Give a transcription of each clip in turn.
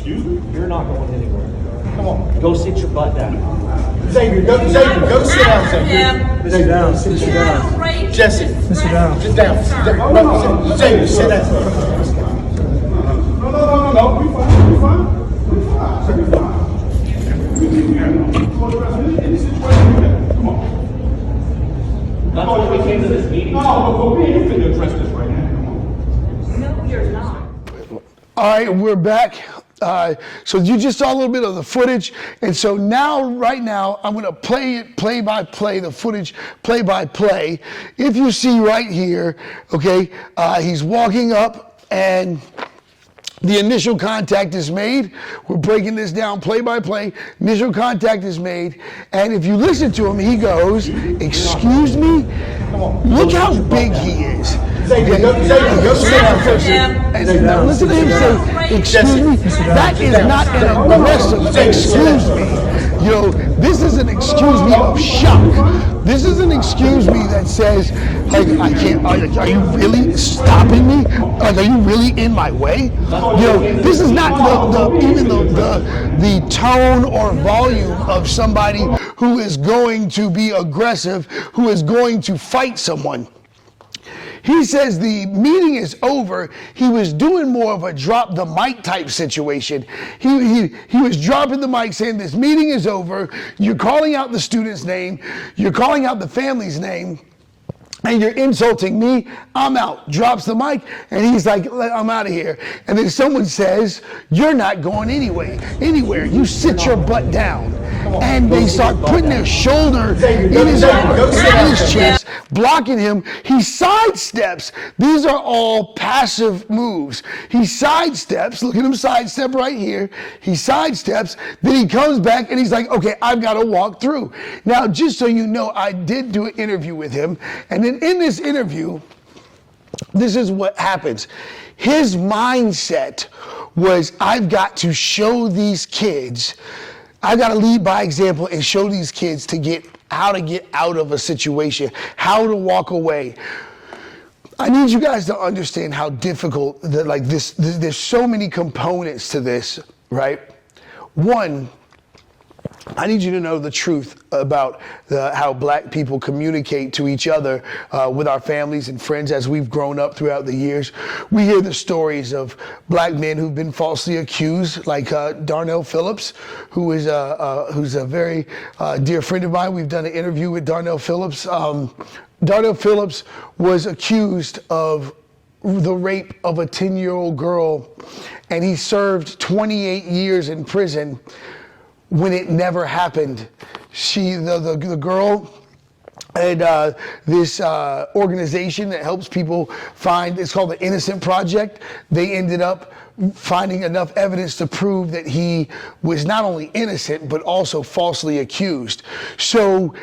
Excuse me? You're not going anywhere. Come on. Go sit your butt down. Xavier, go sit down, Xavier. Sit down. Sit down. Jesse. Mr. Downs. Sit down. Xavier, sit down. No. We fine. Come on. That's why we came to this meeting. No, but we ain't finna address this right now. Come on. No, you're not. All right, we're back. So you just saw a little bit of the footage, and so right now, I'm going to play it play by play, the footage play by play. If you see right here, okay, he's walking up, and the initial contact is made. We're breaking this down play by play. Initial contact is made, and if you listen to him, he goes, "Excuse me." Look how big he is. Xavier, go sit down first. And now listen to him say, "Excuse me." That is not an aggressive "excuse me." You know, this is an "excuse me" of shock. This is an "excuse me" that says, like, I can't, are you really stopping me? Like, are you really in my way? You know, this is not even the tone or volume of somebody who is going to be aggressive, who is going to fight someone. He says the meeting is over. He was doing more of a drop the mic type situation. He was dropping the mic saying this meeting is over. You're calling out the student's name. You're calling out the family's name. And you're insulting me. I'm out. Drops the mic, and he's like, "I'm out of here." And then someone says, "You're not going anywhere. You sit your butt down." And they start putting their shoulder in his chest, blocking him. He sidesteps. These are all passive moves. He sidesteps. Look at him sidestep right here. He sidesteps. Then he comes back, and he's like, "Okay, I've got to walk through." Now, just so you know, I did do an interview with him, and then in this interview, this is what happens. His mindset was, I've got to show these kids, I've got to lead by example and show these kids how to get out of a situation, how to walk away. I need you guys to understand how difficult there's so many components to this, right? One, I need you to know the truth about how black people communicate to each other with our families and friends as we've grown up throughout the years. We hear the stories of black men who've been falsely accused, like Darnell Phillips, who's a very dear friend of mine. We've done an interview with Darnell Phillips. Darnell Phillips was accused of the rape of a 10-year-old girl, and he served 28 years in prison when it never happened. The girl had this organization that helps people find, it's called the Innocent Project. They ended up finding enough evidence to prove that he was not only innocent, but also falsely accused. So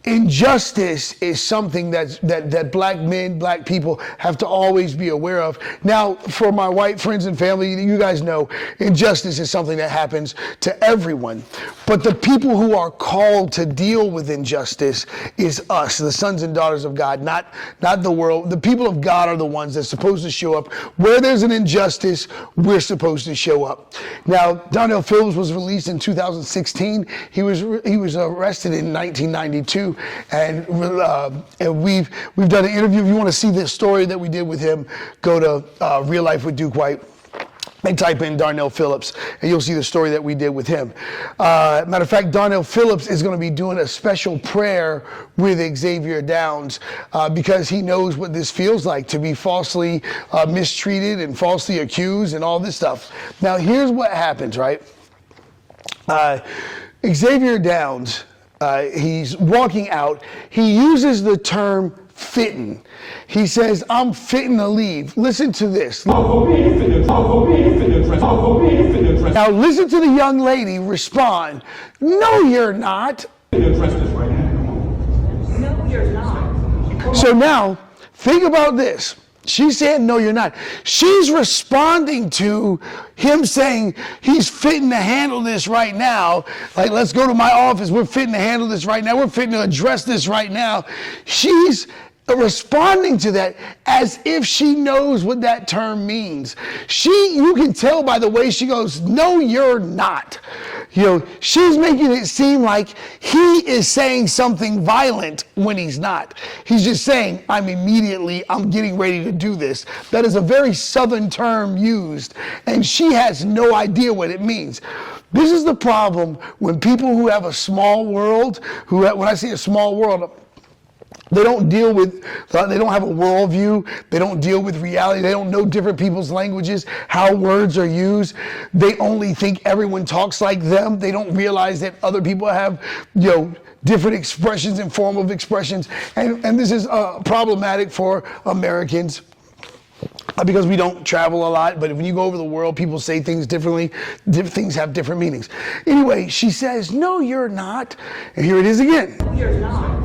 injustice is something that black men, black people have to always be aware of. Now, for my white friends and family, you guys know injustice is something that happens to everyone. But the people who are called to deal with injustice is us, the sons and daughters of God, not the world. The people of God are the ones that's supposed to show up. Where there's an injustice, we're supposed to show up. Now, Darnell Phillips was released in 2016. He was arrested in 1992. And we've done an interview. If you want to see this story that we did with him, go to Real Life with Duke White and type in Darnell Phillips, and you'll see the story that we did with him. Matter of fact, Darnell Phillips is going to be doing a special prayer with Xaveir Downs because he knows what this feels like to be falsely mistreated and falsely accused and all this stuff. Now, here's what happens, right? Xaveir Downs, he's walking out. He uses the term fitting. He says, "I'm fitting to leave." Listen to this. Now listen to the young lady respond. "No, you're not." No, you're not. So now, think about this. She's saying, "No, you're not." She's responding to him saying, he's fitting to handle this right now. Like, let's go to my office. We're fitting to handle this right now. We're fitting to address this right now. She's responding to that as if she knows what that term means. You can tell by the way she goes, no, you're not. She's making it seem like he is saying something violent when he's not. He's just saying, I'm getting ready to do this. That is a very Southern term used, and she has no idea what it means. This is the problem when people who have a small world, when I say a small world, they don't have a worldview. They don't deal with reality. They don't know different people's languages, how words are used. They only think everyone talks like them. They don't realize that other people have, different expressions and form of expressions. And this is problematic for Americans because we don't travel a lot. But when you go over the world, people say things differently. Things have different meanings. Anyway, she says, no, you're not. And here it is again. No, you're not.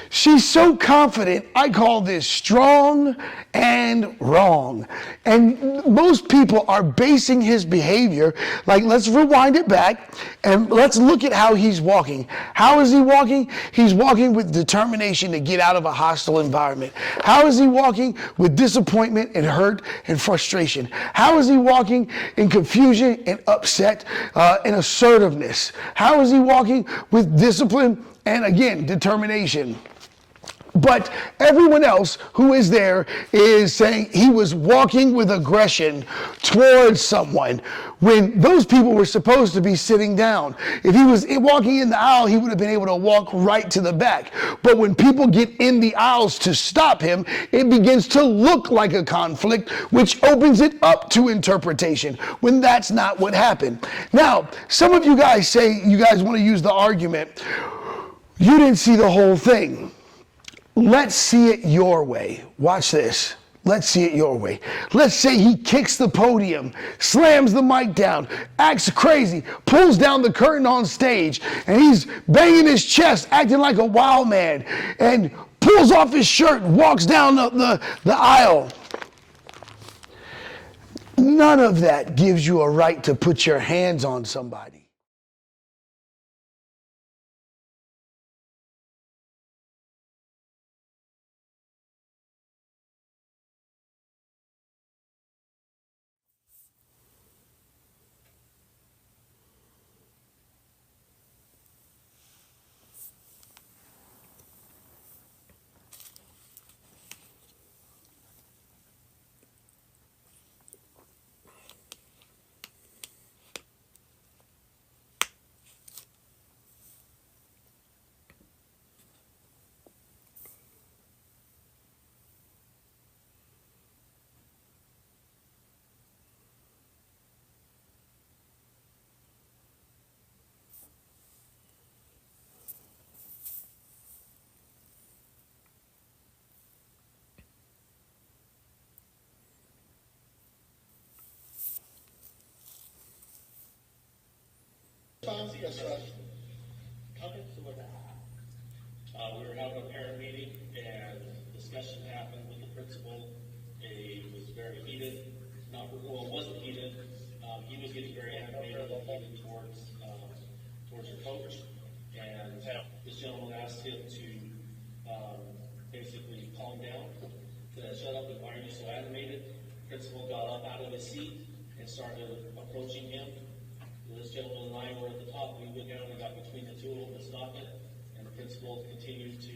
She's so confident. I call this strong and wrong. And most people are basing his behavior, like, let's rewind it back and let's look at how he's walking. How is he walking? He's walking with determination to get out of a hostile environment. How is he walking? With disappointment and hurt and frustration. How is he walking? In confusion and upset and assertiveness. How is he walking? With discipline and, again, determination. But everyone else who is there is saying he was walking with aggression towards someone when those people were supposed to be sitting down. If he was walking in the aisle, he would have been able to walk right to the back. But when people get in the aisles to stop him, it begins to look like a conflict, which opens it up to interpretation when that's not what happened. Now, some of you guys say you guys want to use the argument, you didn't see the whole thing. Let's see it your way. Watch this. Let's see it your way. Let's say he kicks the podium, slams the mic down, acts crazy, pulls down the curtain on stage, and he's banging his chest, acting like a wild man, and pulls off his shirt and walks down the aisle. None of that gives you a right to put your hands on somebody. Yes, sir. Okay, so what we were having a parent meeting and discussion happened with the principal. It was very heated. It wasn't heated. He was getting very animated and heated towards the coach. And this gentleman asked him to basically calm down. Said, shut up and why are you so animated? Principal got up out of his seat and started approaching him. This gentleman and I were at the top. We went down and got between the two of them to stop it. And the principal continued to,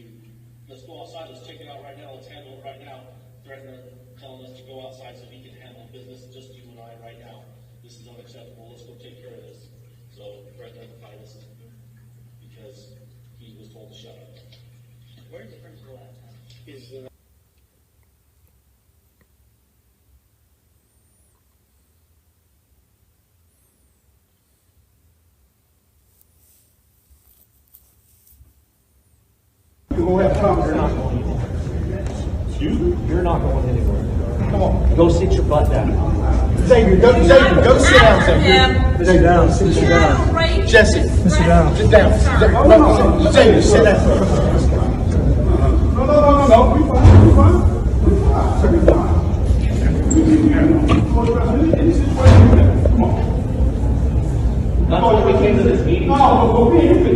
let's go outside, let's check it out right now, let's handle it right now. Threatening, telling us to go outside so he can handle business, just you and I right now. This is unacceptable, let's go take care of this. So threatening to fight us because he was told to shut up. Where's the principal at? You're not going anywhere. Excuse me? You're not going anywhere. Come on. Go sit your butt down. Xaveir, go sit down, Xaveir. Sit down, sit down. Jesse, Sit down. sit down. Xaveir, sit down. No, we fine, we fine. We fine. Come on. That's why we came to this meeting. No, we're being